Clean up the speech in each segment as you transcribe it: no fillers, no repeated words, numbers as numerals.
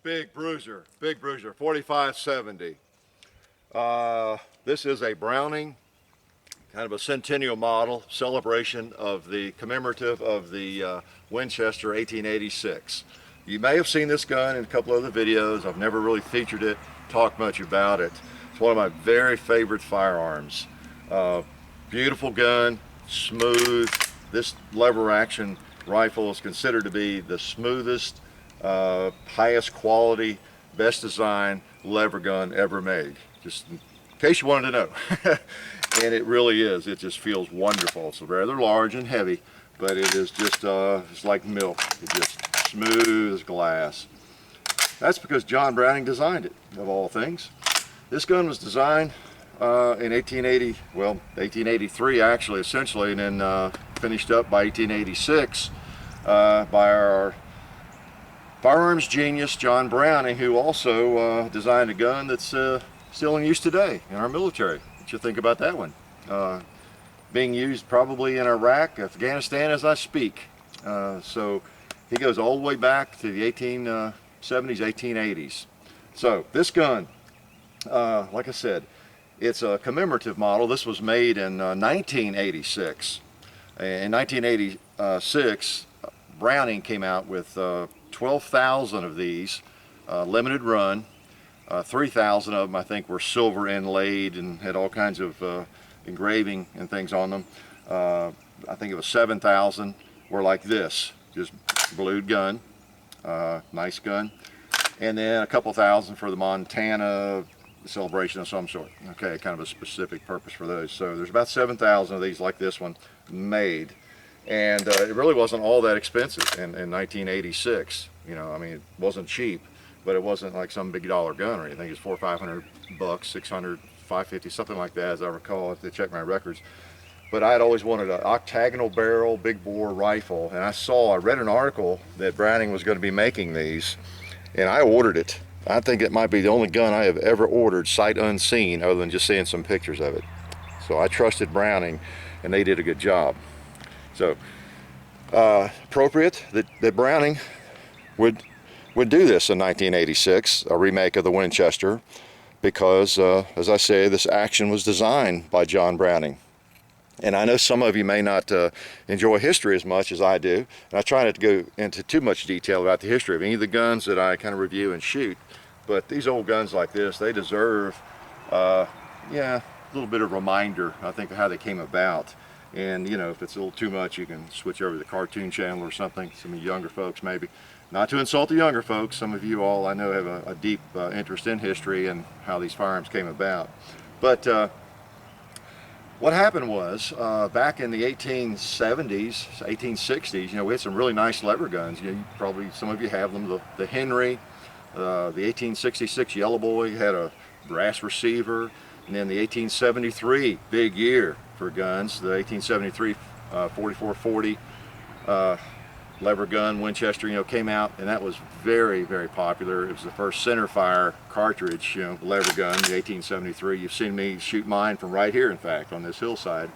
big bruiser, 4570. This is a Browning, kind of a centennial model, celebration of the commemorative of the Winchester 1886. You may have seen this gun in a couple other videos. I've never really featured it, talked much about it. It's one of my very favorite firearms. Beautiful gun, smooth. This lever action rifle is considered to be the smoothest, highest quality, best design lever gun ever made. Just in case you wanted to know. And it really is. It just feels wonderful. It's rather large and heavy, but it is just it's like milk. It's just smooth as glass. That's because John Browning designed it, of all things. This gun was designed in 1883 actually, essentially, and then finished up by 1886 by our firearms genius John Browning, who also designed a gun that's still in use today in our military. What you think about that one? Being used probably in Iraq, Afghanistan as I speak. So he goes all the way back to the 1870s, 1880s. So this gun, like I said, it's a commemorative model. This was made in 1986. In 1986, Browning came out with 12,000 of these, limited run. 3,000 of them, I think, were silver inlaid and had all kinds of engraving and things on them. I think it was 7,000 were like this, just blued gun, nice gun. And then a couple thousand for the Montana celebration of some sort. Okay, kind of a specific purpose for those. So there's about 7,000 of these like this one made. And it really wasn't all that expensive in 1986. You know, I mean, it wasn't cheap, but it wasn't like some big dollar gun or anything. It's $400 or $500, 600, 550, something like that, as I recall, if they check my records. But I'd always wanted an octagonal barrel, big bore rifle, and I read an article that Browning was going to be making these, and I ordered it. I think it might be the only gun I have ever ordered sight unseen, other than just seeing some pictures of it. So I trusted Browning, and they did a good job. So appropriate that Browning would do this in 1986, a remake of the Winchester, because as I say, this action was designed by John Browning. And I know some of you may not enjoy history as much as I do, and I try not to go into too much detail about the history of any of the guns that I kind of review and shoot, but these old guns like this, they deserve yeah, a little bit of reminder, I think, of how they came about. And you know, if it's a little too much, you can switch over to the cartoon channel or something, some of you younger folks maybe. Not to insult the younger folks, some of you all I know have a deep interest in history and how these firearms came about. But what happened was, back in the 1870s, 1860s, you know, we had some really nice lever guns. You know, probably some of you have them. The Henry, the 1866 Yellow Boy had a brass receiver, and then the 1873, big year for guns, the 1873 4440 lever gun Winchester, you know, came out, and that was very, very popular. It was the first center fire cartridge, you know, lever gun, the 1873. You've seen me shoot mine from right here, in fact, on this hillside.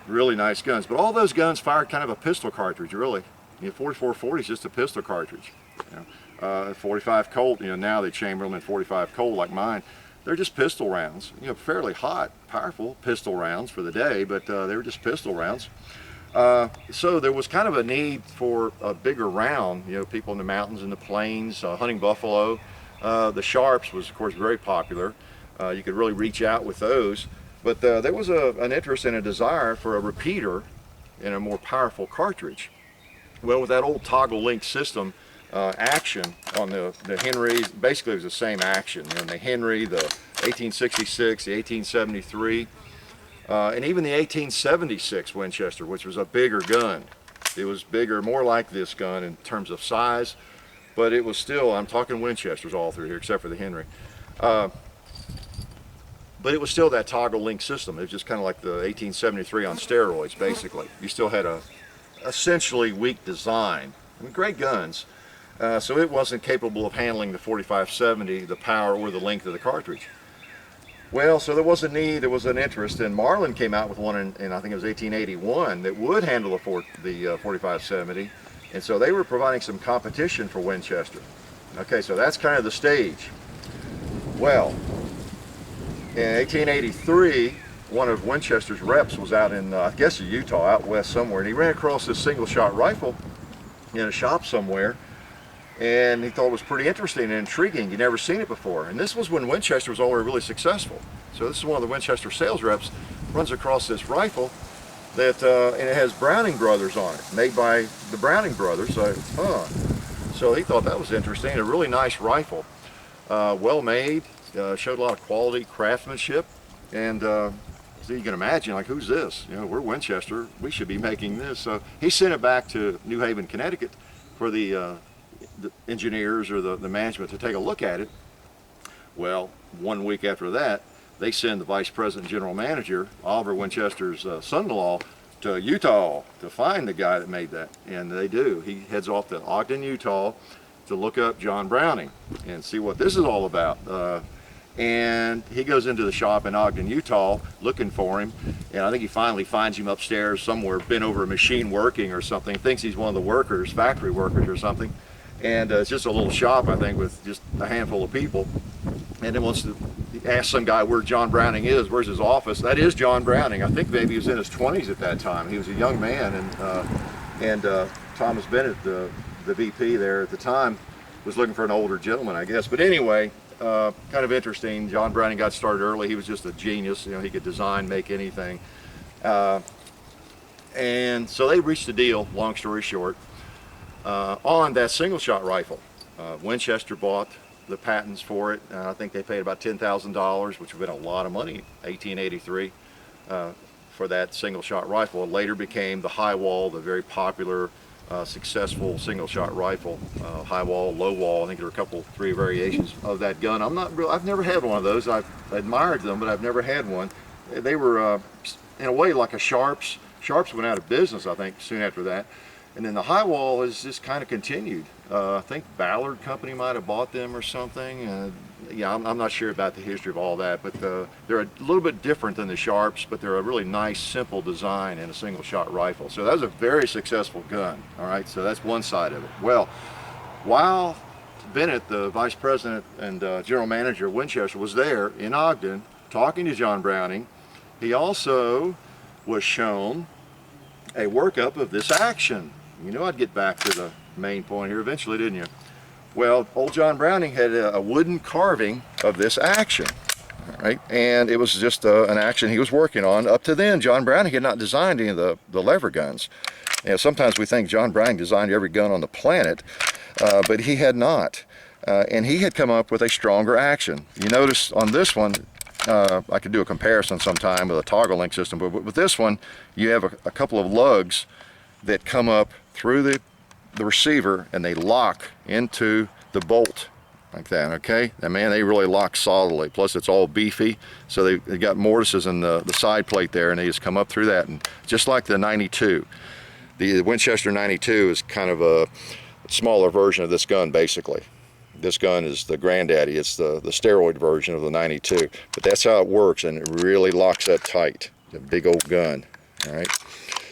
Really nice guns, but all those guns fired kind of a pistol cartridge, really. You know, 4440 is just a pistol cartridge. You know, 45 Colt, you know, now they chamber them in 45 Colt like mine. They're just pistol rounds, you know, fairly hot, powerful pistol rounds for the day, but they were just pistol rounds. So there was kind of a need for a bigger round. You know, people in the mountains and the plains, hunting buffalo. The Sharps was, of course, very popular. You could really reach out with those. But there was an interest and a desire for a repeater and a more powerful cartridge. Well, with that old toggle link system action on the Henry, basically it was the same action. You know, the Henry, the 1866, the 1873, and even the 1876 Winchester, which was a bigger gun. It was bigger, more like this gun in terms of size, but it was still, I'm talking Winchesters all through here, except for the Henry. But it was still that toggle link system. It was just kind of like the 1873 on steroids, basically. You still had a essentially weak design. I mean, great guns. So it wasn't capable of handling the 4570, the power or the length of the cartridge. Well, so there was a need, there was an interest, and Marlin came out with one in I think it was 1881 that would handle the 4570, And so they were providing some competition for Winchester. Okay, so that's kind of the stage. Well, in 1883, one of Winchester's reps was out in, I guess, Utah, out west somewhere, and he ran across this single-shot rifle in a shop somewhere, and he thought it was pretty interesting and intriguing. He'd never seen it before. And this was when Winchester was already really successful. So this is one of the Winchester sales reps, runs across this rifle that, and it has Browning Brothers on it, made by the Browning Brothers. So he thought that was interesting. A really nice rifle, well made, showed a lot of quality craftsmanship, and so you can imagine, like, who's this? You know, we're Winchester, we should be making this. So he sent it back to New Haven, Connecticut for the engineers or the management to take a look at it. Well, 1 week after that, they send the vice president general manager, Oliver Winchester's son-in-law, to Utah to find the guy that made that. And they do. He heads off to Ogden, Utah to look up John Browning and see what this is all about. And he goes into the shop in Ogden, Utah, looking for him. And I think he finally finds him upstairs somewhere, bent over a machine working or something. Thinks he's one of the workers, factory workers or something. And it's just a little shop, I think, with just a handful of people. And then wants to ask some guy where John Browning is, where's his office. That is John Browning. I think maybe he was in his 20s at that time. He was a young man, and Thomas Bennett, the VP there at the time, was looking for an older gentleman, I guess. But anyway, kind of interesting. John Browning got started early. He was just a genius. You know, he could design, make anything. And so they reached a deal, long story short, on that single-shot rifle. Winchester bought the patents for it. I think they paid about $10,000, which would have been a lot of money, 1883, for that single-shot rifle. It later became the high wall, the very popular, successful single-shot rifle. High wall, low wall. I think there are three variations of that gun. I've never had one of those. I've admired them, but I've never had one. They were, in a way, like a Sharps. Sharps went out of business, I think, soon after that. And then the high wall has just kind of continued. I think Ballard Company might have bought them or something. Yeah, I'm not sure about the history of all that, but they're a little bit different than the Sharps, but they're a really nice, simple design in a single-shot rifle. So that was a very successful gun, all right? So that's one side of it. Well, while Bennett, the vice president and general manager of Winchester, was there in Ogden talking to John Browning, he also was shown a workup of this action. You know, I'd get back to the main point here eventually, didn't you? Well, old John Browning had a wooden carving of this action, all right? And it was just an action he was working on. Up to then, John Browning had not designed any of the lever guns. You know, sometimes we think John Browning designed every gun on the planet, but he had not. And he had come up with a stronger action. You notice on this one, I could do a comparison sometime with a toggle link system, but with this one, you have a couple of lugs that come up through the receiver and they lock into the bolt like that, okay? And man, they really lock solidly. Plus it's all beefy, so they got mortises in the side plate there, and they just come up through that. And just like the 92, the Winchester 92 is kind of a smaller version of this gun, basically. This gun is the granddaddy. It's the steroid version of the 92. But that's how it works, and it really locks up tight. It's a big old gun, all right?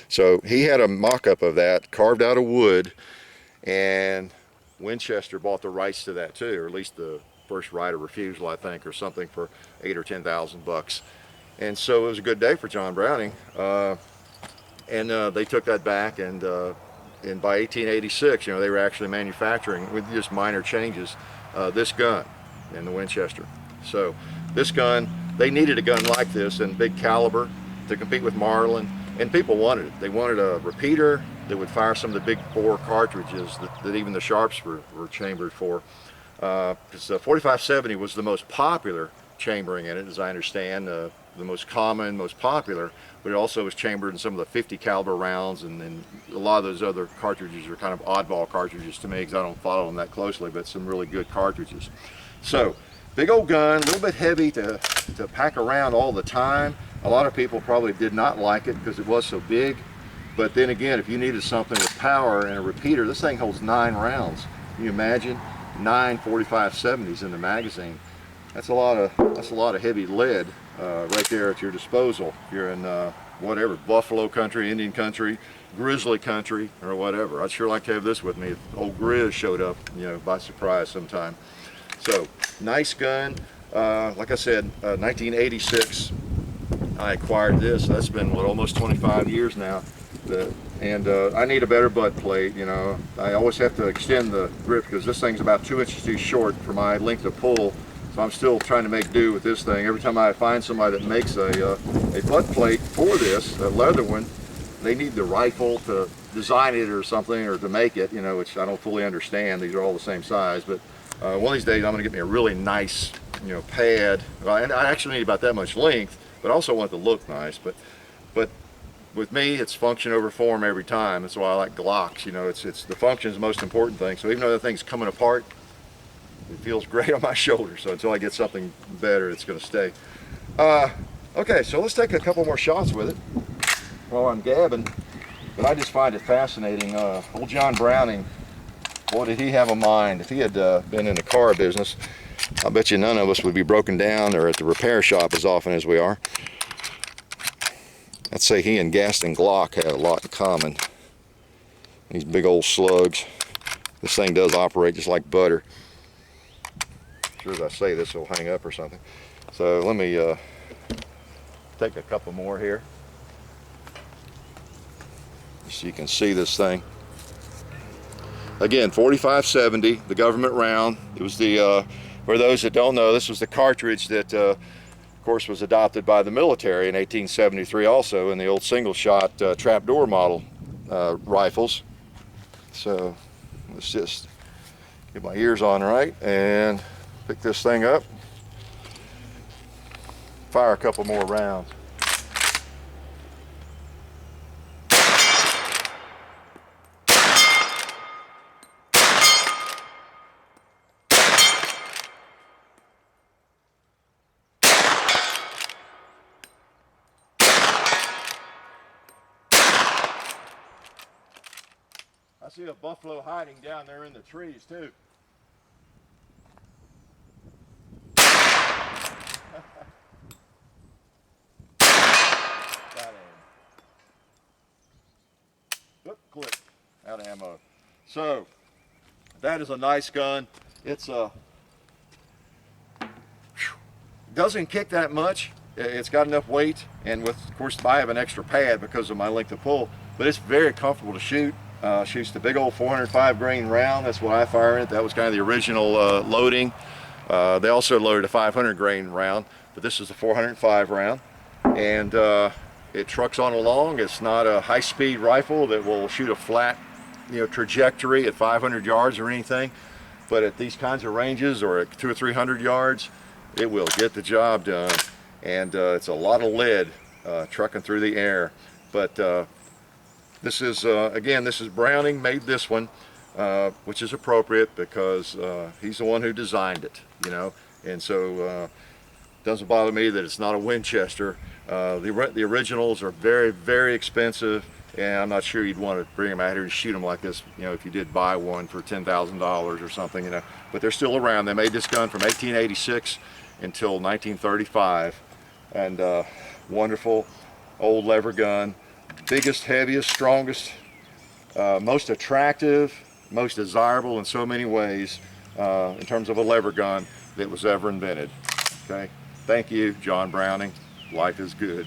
So he had a mock-up of that, carved out of wood, and Winchester bought the rights to that too, or at least the first right of refusal, I think, or something, for $8,000 or $10,000. And so it was a good day for John Browning. And they took that back, and by 1886, you know, they were actually manufacturing, with just minor changes, this gun in the Winchester. So this gun, they needed a gun like this in big caliber to compete with Marlin, and people wanted it. They wanted a repeater that would fire some of the big bore cartridges that even the Sharps were chambered for. Because the 4570 was the most popular chambering in it, as I understand, the most common, most popular, but it also was chambered in some of the 50 caliber rounds, and a lot of those other cartridges are kind of oddball cartridges to me, because I don't follow them that closely, but some really good cartridges. So, big old gun, a little bit heavy to pack around all the time. A lot of people probably did not like it because it was so big, but then again, if you needed something with power and a repeater, this thing holds 9 rounds. Can you imagine? 9 45-70s in the magazine. That's a lot of heavy lead right there at your disposal. If you're in whatever, buffalo country, Indian country, grizzly country or whatever. I'd sure like to have this with me if old Grizz showed up, you know, by surprise sometime. So, nice gun. Like I said, 1986 I acquired this. That's been, what, almost 25 years now. I need a better butt plate, you know. I always have to extend the grip because this thing's about 2 inches too short for my length of pull. So I'm still trying to make do with this thing. Every time I find somebody that makes a butt plate for this, a leather one, they need the rifle to design it or something, or to make it, you know, which I don't fully understand. These are all the same size, but one of these days I'm going to get me a really nice, you know, pad. Well, and I actually need about that much length, but I also want it to look nice. But with me, it's function over form every time. That's why I like Glocks. You know, it's the function is the most important thing. So even though the thing's coming apart, it feels great on my shoulder. So until I get something better, it's going to stay. Okay, so let's take a couple more shots with it while I'm gabbing. But I just find it fascinating. Old John Browning, boy, did he have a mind. If he had been in the car business, I bet you none of us would be broken down or at the repair shop as often as we are. I'd say he and Gaston Glock had a lot in common. These big old slugs. This thing does operate just like butter. As sure as I say this, will hang up or something. So let me take a couple more here, so you can see this thing. Again, 4570, the government round. It was the, for those that don't know, this was the cartridge that, of course, was adopted by the military in 1873 also in the old single-shot trapdoor model rifles. So let's just get my ears on right and pick this thing up. Fire a couple more rounds. I see a buffalo hiding down there in the trees too. Oop, click. Out of ammo. So that is a nice gun. It's doesn't kick that much. It's got enough weight, and with, of course, I have an extra pad because of my length of pull, but it's very comfortable to shoot. Shoots the big old 405 grain round. That's what I fire in it. That was kind of the original loading. They also loaded a 500 grain round, but this is the 405 round, and it trucks on along. It's not a high-speed rifle that will shoot a flat, you know, trajectory at 500 yards or anything, but at these kinds of ranges, or at 200 or 300 yards, it will get the job done. And it's a lot of lead trucking through the air. But this is, again, this is Browning made this one, which is appropriate because he's the one who designed it, you know. And so it doesn't bother me that it's not a Winchester. The originals are very, very expensive, and I'm not sure you'd want to bring them out here and shoot them like this, you know, if you did buy one for $10,000 or something, you know. But they're still around. They made this gun from 1886 until 1935, and wonderful old lever gun. Biggest, heaviest, strongest, most attractive, most desirable in so many ways in terms of a lever gun that was ever invented. Okay, thank you, John Browning. Life is good.